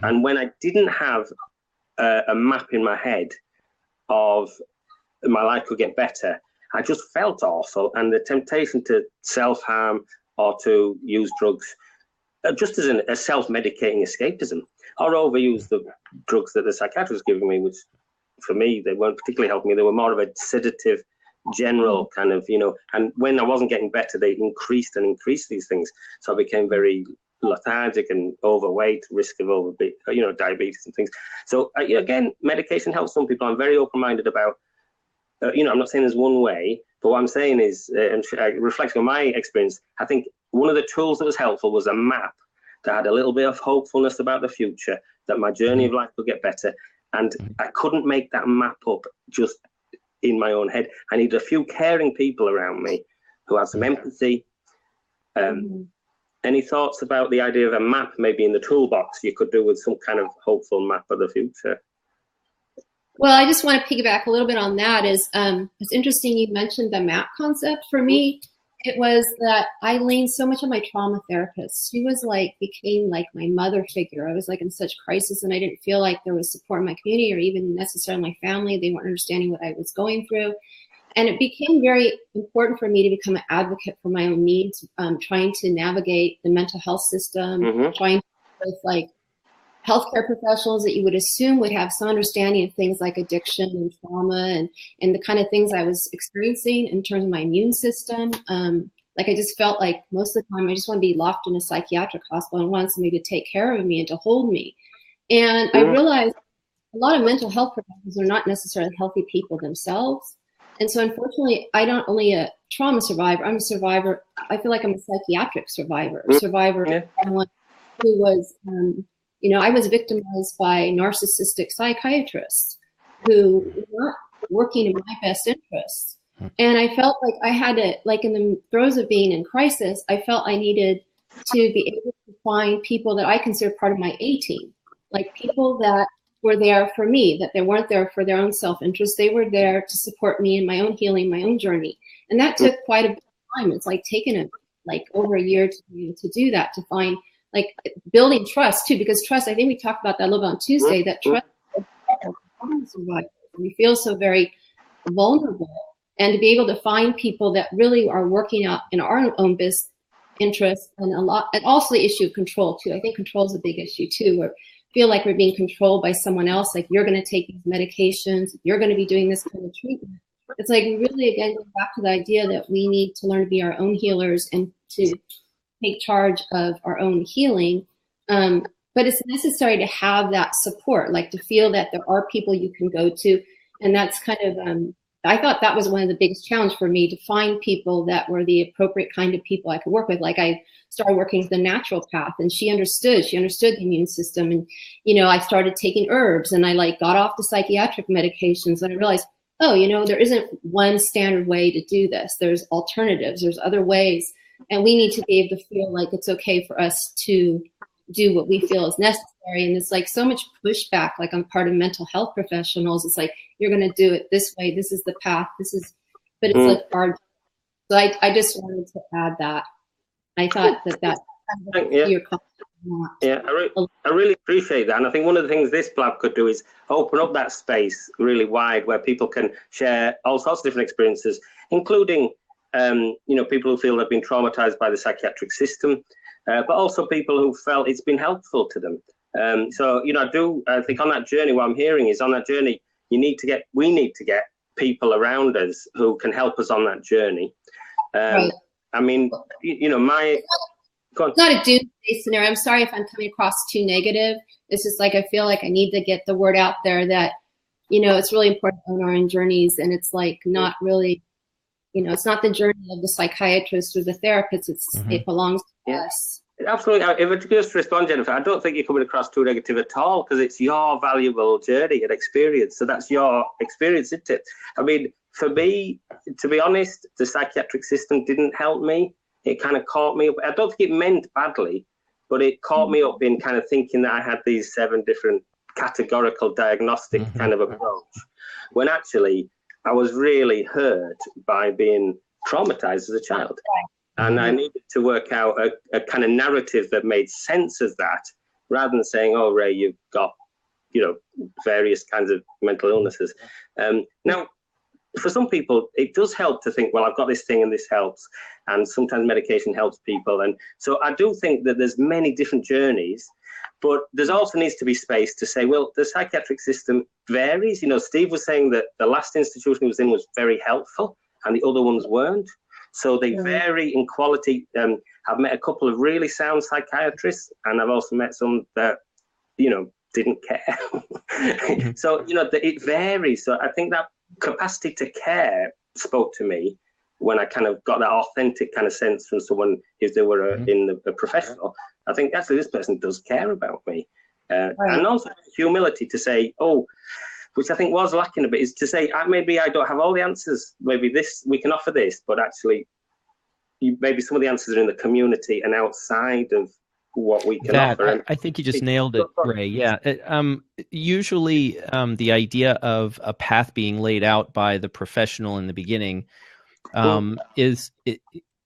And when I didn't have a map in my head of my life could get better, I just felt awful, and the temptation to self-harm or to use drugs just as a self-medicating escapism, or overuse the drugs that the psychiatrist was giving me, which for me, they weren't particularly helping me. They were more of a sedative, general kind of, and when I wasn't getting better, they increased these things. So I became very lethargic and overweight, risk of diabetes and things. So again, medication helps some people. I'm very open-minded about, I'm not saying there's one way, but what I'm saying is, reflecting on my experience, I think one of the tools that was helpful was a map that had a little bit of hopefulness about the future, that my journey of life would get better. And I couldn't make that map up just in my own head. I needed a few caring people around me who had some empathy. Any thoughts about the idea of a map maybe in the toolbox you could do with some kind of hopeful map of the future? Well, I just want to piggyback a little bit on that. It's interesting you mentioned the map concept. For me, it was that I leaned so much on my trauma therapist. She became like my mother figure. I was like in such crisis, and I didn't feel like there was support in my community or even necessarily my family. They weren't understanding what I was going through. And it became very important for me to become an advocate for my own needs, trying to navigate the mental health system, trying to healthcare professionals that you would assume would have some understanding of things like addiction and trauma and the kind of things I was experiencing in terms of my immune system. Like I just felt like most of the time I just want to be locked in a psychiatric hospital and want somebody to take care of me and to hold me. And I realized a lot of mental health professionals are not necessarily healthy people themselves. And so unfortunately, I'm not only a trauma survivor, I'm a survivor. I feel like I'm a psychiatric survivor, of someone who was, I was victimized by narcissistic psychiatrists who were not working in my best interests. And I felt like I had to, like in the throes of being in crisis, I felt I needed to be able to find people that I consider part of my A team, like people that were there for me, that they weren't there for their own self-interest. They were there to support me in my own healing, my own journey. And that took quite a bit of time. It's like taken over a year to do that, to find like building trust too, because trust, I think we talked about that a little bit on Tuesday, that trust we feel so very vulnerable. And to be able to find people that really are working out in our own best interest, and also the issue of control too. I think control is a big issue too, where we feel like we're being controlled by someone else, like you're going to take these medications, you're going to be doing this kind of treatment. It's like really, again, going back to the idea that we need to learn to be our own healers and to take charge of our own healing. But it's necessary to have that support, like to feel that there are people you can go to. And that's kind of, I thought that was one of the biggest challenges for me, to find people that were the appropriate kind of people I could work with. Like I started working with the naturopath, and she understood the immune system. And, I started taking herbs, and I got off the psychiatric medications, and I realized, there isn't one standard way to do this. There's alternatives, there's other ways. And we need to be able to feel like it's okay for us to do what we feel is necessary. And it's like so much pushback, like on part of mental health professionals. It's like, you're going to do it this way. This is the path. But it's like our, so I just wanted to add that. I thought that your I really appreciate that. And I think one of the things this blab could do is open up that space really wide where people can share all sorts of different experiences, including people who feel they've been traumatized by the psychiatric system, but also people who felt it's been helpful to them. I think on that journey, what I'm hearing is on that journey, we need to get people around us who can help us on that journey. Right. I mean, it's not a doomsday scenario. I'm sorry if I'm coming across too negative. It's just like, I feel like I need to get the word out there that, it's really important to own our own journeys. And it's like, not really, it's not the journey of the psychiatrist or the therapist. It belongs to us. Absolutely. If I could just respond, Jennifer, I don't think you're coming across too negative at all, because it's your valuable journey and experience. So that's your experience, isn't it? I mean, for me, to be honest, the psychiatric system didn't help me. It kind of caught me up. I don't think it meant badly, but it caught me up in kind of thinking that I had these 7 different categorical diagnostic kind of approach, when actually I was really hurt by being traumatized as a child. And I needed to work out a kind of narrative that made sense of that, rather than saying, oh, Ray, you've got, various kinds of mental illnesses. Now, for some people, it does help to think, well, I've got this thing and this helps. And sometimes medication helps people. And so I do think that there's many different journeys, but there's also needs to be space to say, well, the psychiatric system varies. Steve was saying that the last institution he was in was very helpful and the other ones weren't. So they vary in quality. I've met a couple of really sound psychiatrists, and I've also met some that, didn't care. So, it varies. So I think that capacity to care spoke to me when I kind of got that authentic kind of sense from someone, if they were a professional. I think actually this person does care about me. And also humility to say, which I think was lacking a bit, is to say, maybe I don't have all the answers. Maybe we can offer this, but actually, maybe some of the answers are in the community and outside of what we can offer. I think you just nailed it, Ray. Yeah. Usually, the idea of a path being laid out by the professional in the beginning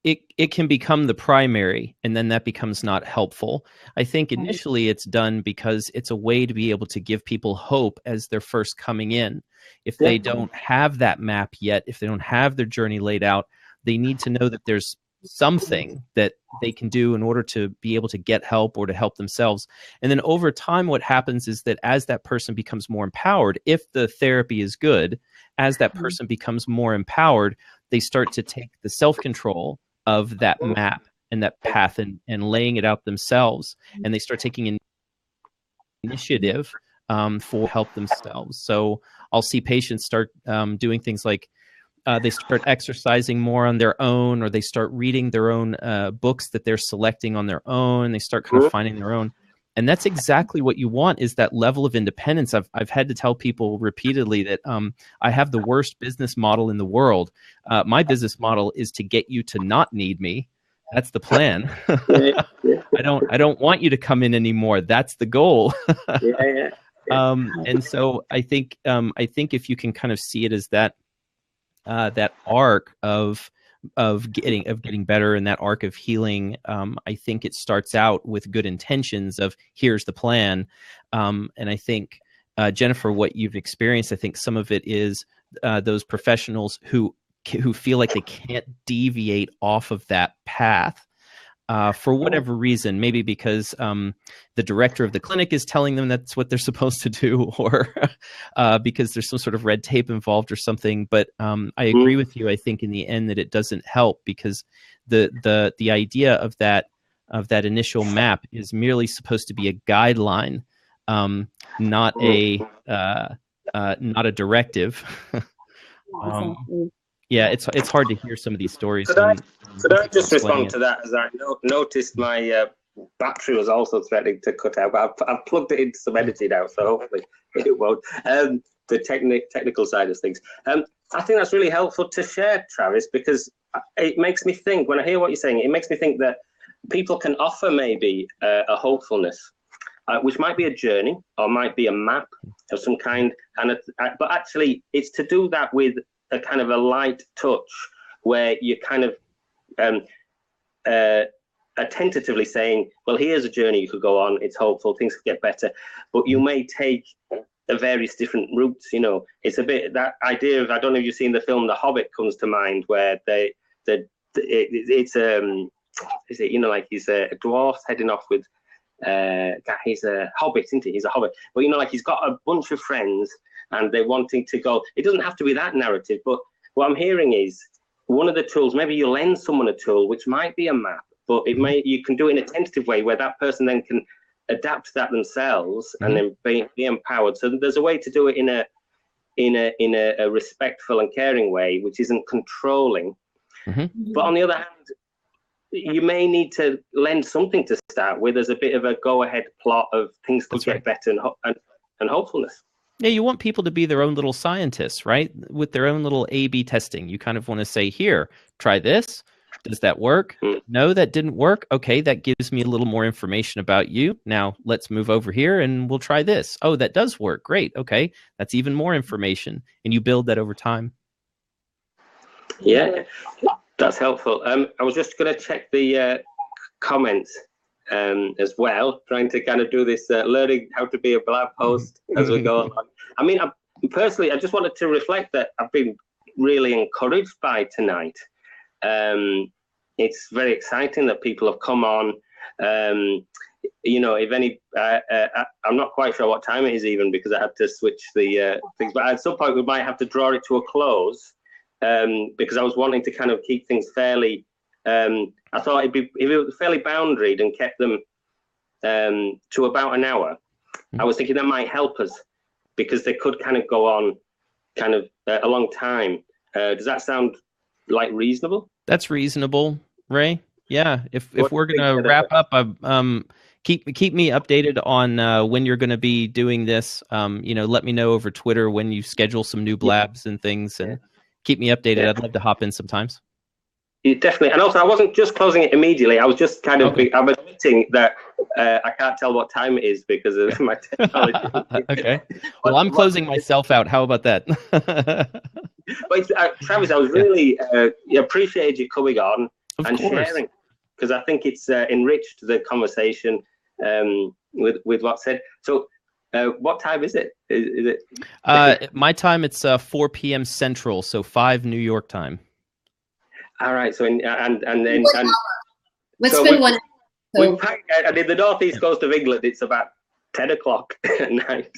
it can become the primary, and then that becomes not helpful. I think initially it's done because it's a way to be able to give people hope as they're first coming in. If they don't have that map yet, if they don't have their journey laid out, they need to know that there's something that they can do in order to be able to get help or to help themselves. And then over time, what happens is that as that person becomes more empowered, if the therapy is good, as that person becomes more empowered, they start to take the self-control of that map and that path and laying it out themselves. And they start taking initiative for help themselves. So I'll see patients start doing things like they start exercising more on their own, or they start reading their own books that they're selecting on their own. They start kind of finding their own. And that's exactly what you want, is that level of independence. I've had to tell people repeatedly that I have the worst business model in the world. My business model is to get you to not need me. That's the plan. I don't want you to come in anymore. That's the goal. And so I think if you can kind of see it as that arc of getting better, and that arc of healing, I think it starts out with good intentions of here's the plan. And I think Jennifer, what you've experienced, I think some of it is those professionals who feel like they can't deviate off of that path. For whatever reason, maybe because the director of the clinic is telling them that's what they're supposed to do, or because there's some sort of red tape involved or something. But I agree with you. I think in the end that it doesn't help, because the idea of that initial map is merely supposed to be a guideline, not a directive. Yeah, it's hard to hear some of these stories. Could I just respond to that? As I noticed my battery was also threatening to cut out, but I've plugged it into some editing now, so hopefully it won't. The technical side of things. I think that's really helpful to share, Travis, because it makes me think, when I hear what you're saying, it makes me think that people can offer maybe a hopefulness, which might be a journey or might be a map of some kind, but actually it's to do that with a kind of a light touch, where you kind of tentatively saying, well, here's a journey you could go on, it's hopeful, things could get better, but you may take various different routes. It's a bit that idea of, I don't know if you've seen the film The Hobbit comes to mind, where like he's a dwarf heading off with he's a hobbit, isn't he? He's a hobbit, but like he's got a bunch of friends and they're wanting to go. It doesn't have to be that narrative, but what I'm hearing is one of the tools, maybe you lend someone a tool which might be a map, but you can do it in a tentative way where that person then can adapt that themselves and then be empowered. So there's a way to do it in a respectful and caring way, which isn't controlling. But on the other hand, you may need to lend something to start with as a bit of a go-ahead plot of things to get better and hopefulness. Yeah, you want people to be their own little scientists, right? With their own little A/B testing. You kind of want to say, here, try this. Does that work? No, that didn't work. Okay, that gives me a little more information about you. Now let's move over here and we'll try this. Oh, that does work. Great. Okay, that's even more information. And you build that over time. Yeah, that's helpful. I was just going to check the comments as well, trying to kind of do this learning how to be a blab host as we go along. I mean, personally, I just wanted to reflect that I've been really encouraged by tonight. It's very exciting that people have come on. If any, I'm not quite sure what time it is even, because I had to switch the things, but at some point we might have to draw it to a close, because I was wanting to kind of keep things fairly, I thought if it was fairly boundaried and kept them to about an hour, I was thinking that might help us, because they could kind of go on kind of a long time. Does that sound like reasonable? That's reasonable, Ray. Yeah. If we're going to wrap up, keep me updated on when you're going to be doing this. Let me know over Twitter when you schedule some new blabs and things, and keep me updated. Yeah. I'd love to hop in sometimes. Yeah, definitely. And also, I wasn't just closing it immediately. I was just kind of, I'm admitting that I can't tell what time it is because of my technology. Okay. Well, I'm closing myself out. How about that? But Travis, I was really appreciated you coming on and sharing, because I think it's enriched the conversation with what's said. So what time is it? Is it? My time, it's 4 p.m. Central, so 5 New York time. All right. So and let's so spend one. So and in the northeast coast of England, it's about 10 o'clock at night.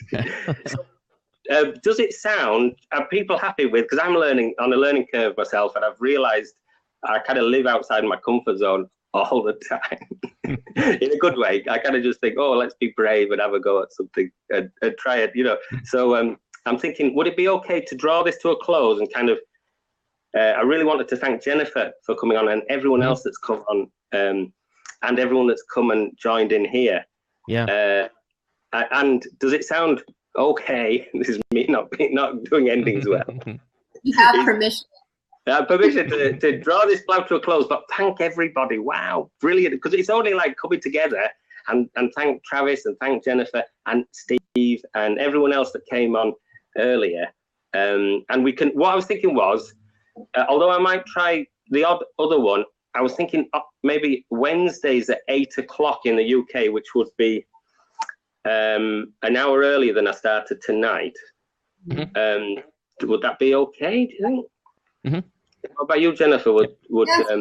So, does it sound? Are people happy with? Because I'm learning on a learning curve myself, and I've realised I kind of live outside my comfort zone all the time in a good way. I kind of just think, oh, let's be brave and have a go at something and try it, you know. So I'm thinking, would it be okay to draw this to a close and kind of? I really wanted to thank Jennifer for coming on and everyone else that's come on. And everyone that's come and joined in here. Yeah. And does it sound okay? This is me not doing endings well. You have permission. Permission to draw this blab to a close, but thank everybody. Wow, brilliant. Because it's only like coming together and thank Travis and thank Jennifer and Steve and everyone else that came on earlier. And we can, what I was thinking was, although I might try the other one, I was thinking maybe Wednesdays at 8 o'clock in the UK, which would be an hour earlier than I started tonight. Would that be okay, do you think? What about you, Jennifer? Would I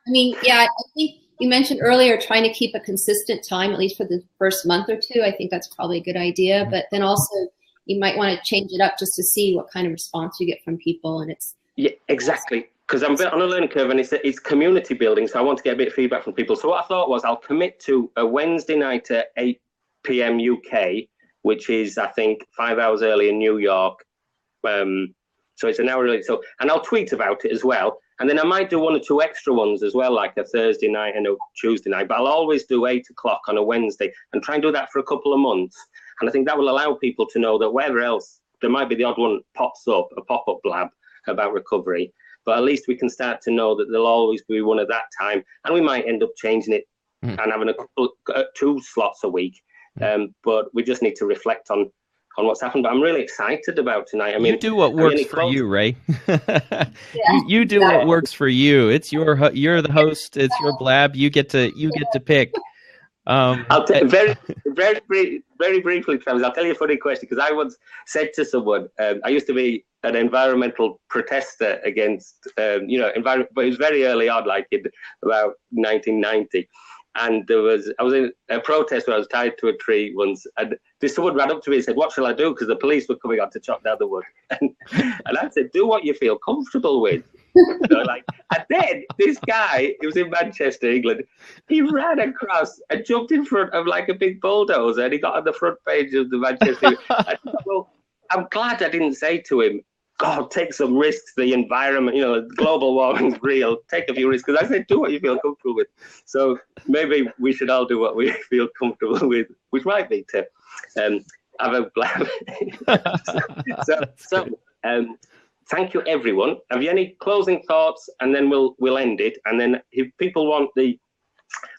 mean, I think you mentioned earlier trying to keep a consistent time, at least for the first month or two. I think that's probably a good idea. But then also you might want to change it up just to see what kind of response you get from people. And it's exactly. Because I'm a bit on a learning curve and it's community building, so I want to get a bit of feedback from people. So what I thought was I'll commit to a Wednesday night at 8 p.m. UK, which is, I think, 5 hours early in New York. So it's an hour early. So, and I'll tweet about it as well. And then I might do one or two extra ones as well, like a Thursday night and a Tuesday night. But I'll always do 8 o'clock on a Wednesday and try and do that for a couple of months. And I think that will allow people to know that wherever else, there might be the odd one pops up, a pop-up blab about recovery. But at least we can start to know that there'll always be one at that time. And we might end up changing it and having a couple, 2 slots a week. But we just need to reflect on what's happened. But I'm really excited about tonight. I mean, you do what works for you, Ray. You do what works for you. It's you're the host. It's your blab. You get to pick. I'll very briefly, Travis. I'll tell you a funny question because I once said to someone, I used to be an environmental protester against, environment, but it was very early on, like in about 1990. And I was in a protest where I was tied to a tree once, and someone ran up to me and said, "What shall I do?" Because the police were coming on to chop down the wood. And I said, "Do what you feel comfortable with." And then this guy, he was in Manchester, England, he ran across and jumped in front of like a big bulldozer, and he got on the front page of the Manchester. I thought, well, I'm glad I didn't say to him, "God, take some risks. The environment, global warming's real. Take a few risks." Because I said, "Do what you feel comfortable with." So maybe we should all do what we feel comfortable with, which might be to have a blab. Thank you, everyone. Have you any closing thoughts? And then we'll end it. And then if people want the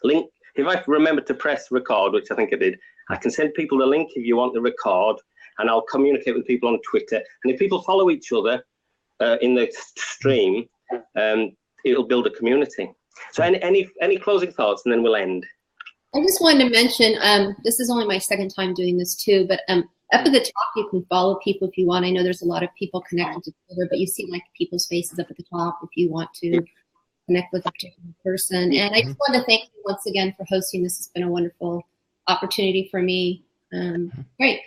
link, if I remember to press record, which I think I did, I can send people the link if you want the record. And I'll communicate with people on Twitter. And if people follow each other in the stream, it'll build a community. So any closing thoughts, and then we'll end. I just wanted to mention, this is only my second time doing this too, but up at the top, you can follow people if you want. I know there's a lot of people connected to Twitter, but you see like people's faces up at the top if you want to connect with a particular person. And I just want to thank you once again for hosting this. It's been a wonderful opportunity for me. Great.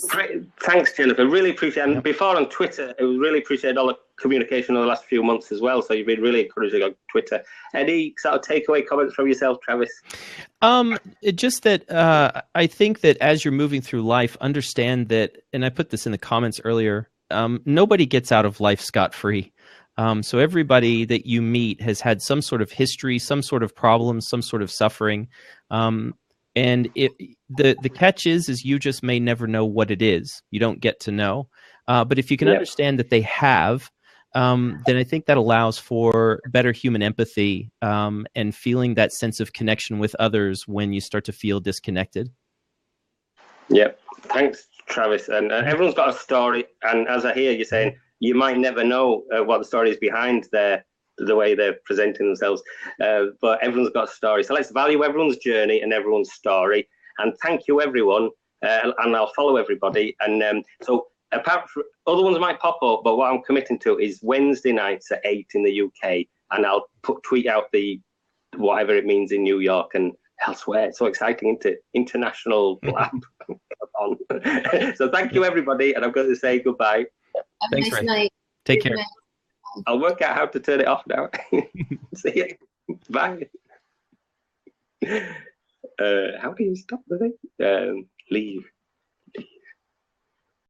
Great. Thanks, Jennifer. Really appreciate it. And before on Twitter, I really appreciate all the communication over the last few months as well. So you've been really encouraging on Twitter. Any sort of takeaway comments from yourself, Travis? Just that I think that as you're moving through life, understand that, and I put this in the comments earlier, nobody gets out of life scot-free. So everybody that you meet has had some sort of history, some sort of problem, some sort of suffering. And the catch is you just may never know what it is. You don't get to know. But if you can understand that they have, then I think that allows for better human empathy and feeling that sense of connection with others when you start to feel disconnected. Yeah. Thanks, Travis. And everyone's got a story. And as I hear you saying, you might never know what the story is behind the way they're presenting themselves, but everyone's got a story. So let's value everyone's journey and everyone's story. And thank you, everyone. And I'll follow everybody. And so apart from other ones might pop up, but what I'm committing to is Wednesday nights at 8 in the UK. and I'll tweet out the whatever it means in New York and elsewhere. It's so exciting, international blab. So thank you, everybody, and I'm going to say goodbye. Thanks, Nice Ray. night. Take care. I'll work out how to turn it off now. See you. Bye. How do you stop the thing? Leave.